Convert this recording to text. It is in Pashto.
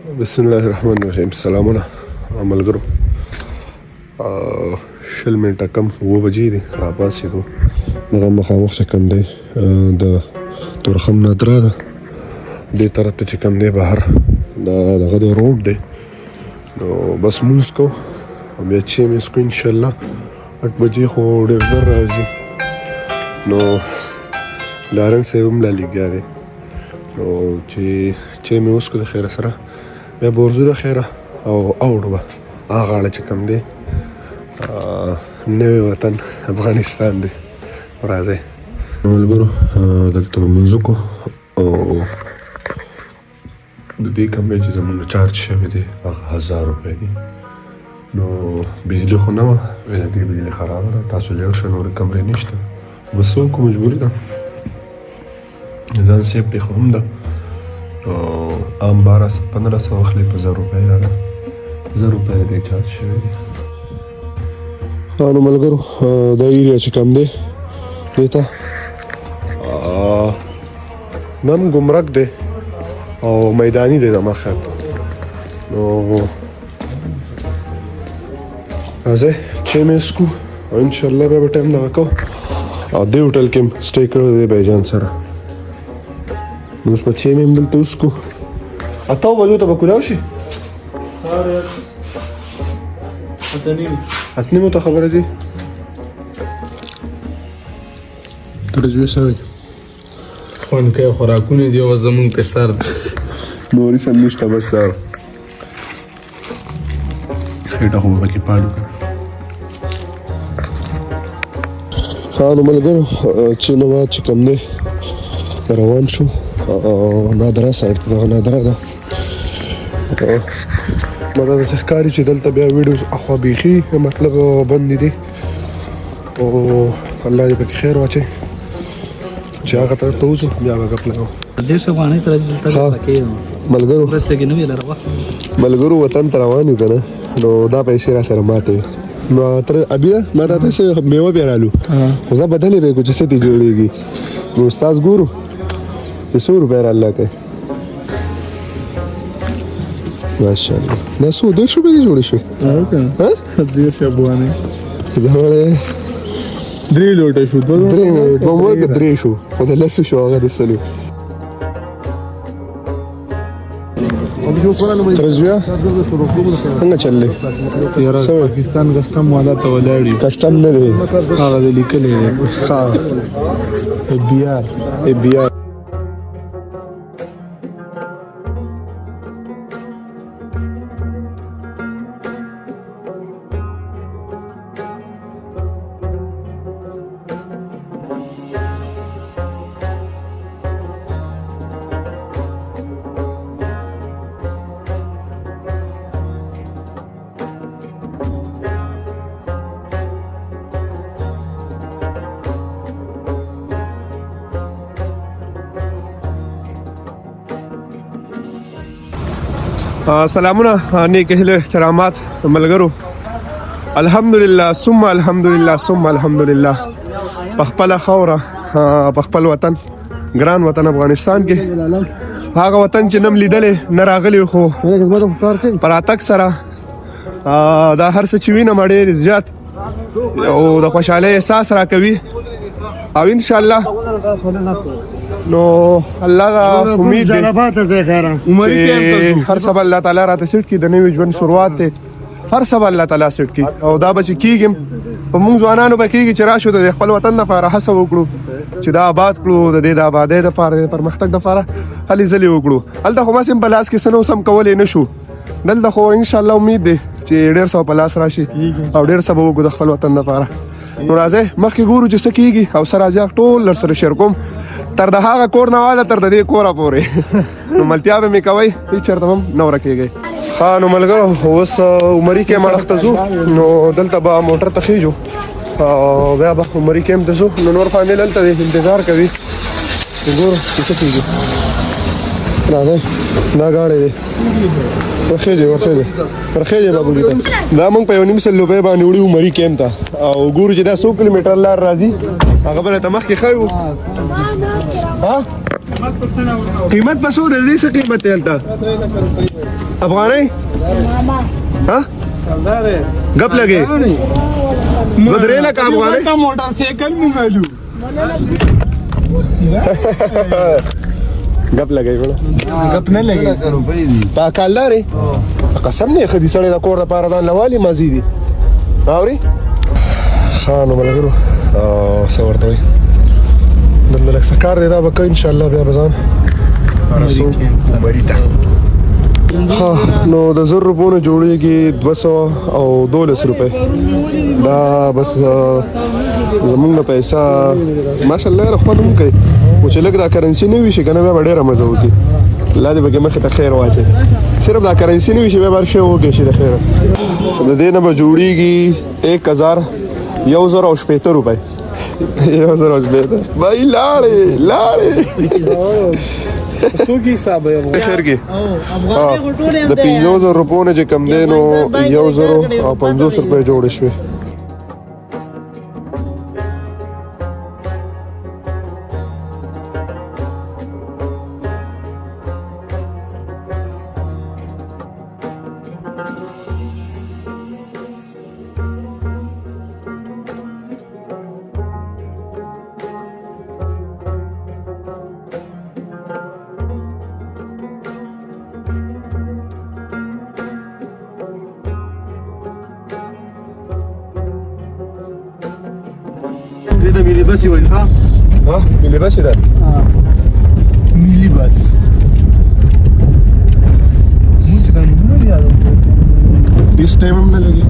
بسم الله الرحمن الرحیم. سلامونه ملګرو. شل منټه کم 9 بجې دي را پاسېدو. دغه مخامخ چې کوم دی د تورخم نادره ده دې طرف ته چې کوم دی بهر دغه د روډ دی نو بس مونځ کوو او بیا چې مې څکو انشاءالله 8 بجې خو ډېر زر راځي نو لارن صاحب هم لګیا دی نو چې مې وڅکو د خیره سره بیا بورځو د خیره او اوړو به هغه غاړه چې کوم دی نوی وطن افغانستان دی. راځئ ملګرو دلته به مونځ وکړو او د دې کمرې چې زموږ چارج شوی دی هغه 1000 روپۍ دی نو بجلي خو نه وه ویل دې بجلي خرابه ده تاسو لېړ شئ نورې کمرې نشته بس څه وکړو مجبوري ده ځان سیفټي خو هم ده نو عام 1500 اخلي په 1000 روپۍ راغله 1000 روپۍ دې چارج شوی دی. نو ملګرو دا ایریا چې کوم دی دې ته نم ګمرک دی او میدانی دی زما خیال نو راځئ چې مې څکو او انشاءالله بیا به ټایم دغه کوو او دې هوټل کې م سټې کړی دی بایجان سره نو اوس به چې مې هم دلته وڅکو 8 بجو ته به کولاو شي اتنیمو ته خبره ځي ترجوی سوی خوانکه خوراکونه دی او زمون په سر نوري سم نشته بس دا خېټه خو به کې پاړو خانو ملګرو چې نو ما چې کوم دی روان شو نادره سایډ ته دغه نادره ده ما دا داسې ښکاري چې دلته بیا ویډیوز اخوا بیخي مطلب بند دي او الله دې پکې خیر واچوي چې هغه طرف ته وځو بیا به ګپ لګو ملګرو وطن ته روان یو که نه نو دا پیسې را سره ماته وي نو تر ابي ما ته څه میوه بیا رالو خو زه بدلې به کو چې څه دې جوړېږي نو استاد ګورو چې 100 روپۍ راله کوي ماشاءالله دا څو 200 روپۍ دې جوړې شوې ها 200 افغانۍ زموږ 3 لوټه شو 3 شو خو د لاسو شو هغه د سلو ترجویا څنګه چللې یاره پاکستان کسٹم والا ته ولاړی کسٹم نه دی هغه لیکلې دی بي آر سلامونه نیک هیله احترامات ملګرو الحمدلله ثم الحمدلله ثم الحمدلله په خپل خوره په خپل وطن ګران وطن افغانستان کې هغه وطن چې نم لیدلې نه راغلی خو پر اتک سره دا هر څه چې وینم ډېر زیات او د خوشحالۍ احساس راکوي او ان شاء الله نو الله دا امید دی هر سبا الله تعالی راته سټ کی د نوې ژوند شروعات ته هر سبا الله تعالی سټ کی او دا به چې کیږم په موږ ځوانانو به کیږي چې راشو د خپل وطن لپاره هڅه وکړو چې دا آباد کړو د دې د آبادۍ لپاره د پرمختګ لپاره هلې ځلې وکړو هلته خو ما سم په لاس کې سنو سم کولې نشو دلته خو ان شاء الله امید دی چې ډېر څه په لاس راشي او ډېر څه به وکړو د خپل وطن لپاره نو راځئ مخکې ګورو چې څه کیږي او سره راځي ټول سره شیر کوم تر د هغه کور نه واله تر د دې کوره پورې نو ملتیا به مې کوئ هېڅ چېرته هم نه ورکېږئ ښه نو ملګرو اوس عمري کیم اړخ ته ځو نو دلته به موټر ته خېږو او بیا به عمري کیم ته ځو نو نور فامیل هلته انتظار کوي ګورو چې څه کېږي راځئ دا ګاډی دی ورخېږي بابولي ته دا موږ په 1.5 روپۍ باندې وړي عمري کیم ته او ګورو چې دا 100 کیلومتر لار راځي هغه به راته مخکې ښه وو قیمت په څو د دې څه قیمت دی هلته افغانۍ ها ګپ لګې دوه درې لکه افغانۍ موټر سایکل مونږ ګپ لګې وړه غپ نه لګي په کالدارې قسم نه خدي سړی د کور لپاره ځان لوالي مازی دي اوري ښه نو ملګرو څه ورته وایي دلته لږ څه کار دی دا به کوو انشاءالله بیا به ځان رسو بری ته نو د 1000 روپو نه جوړېږي 200 او 12 روپۍ دا بس زمونږ نه پیسه ماشاءالله را خوند هم کوي خو چې لږ دا کرنسي نه وي شي که نه بیا به ډېره مزه وکړي الله دې پکې مخې ته خیر واچوي صرف دا کرنسي نه وي شي بیا به هر شی وکړي شي د خیره د دې نه به جوړېږي 1000 روپۍ 1000 بھائی لاړې څو کې حساب یې شهر کې د 5000 روپو نه چې کم دی نو 1050 روپۍ جوړې شوې د ملي بس وایي ها ملي بس ده ملي بس مونږ ته نه یادو هیڅ ټایم هم نه لګي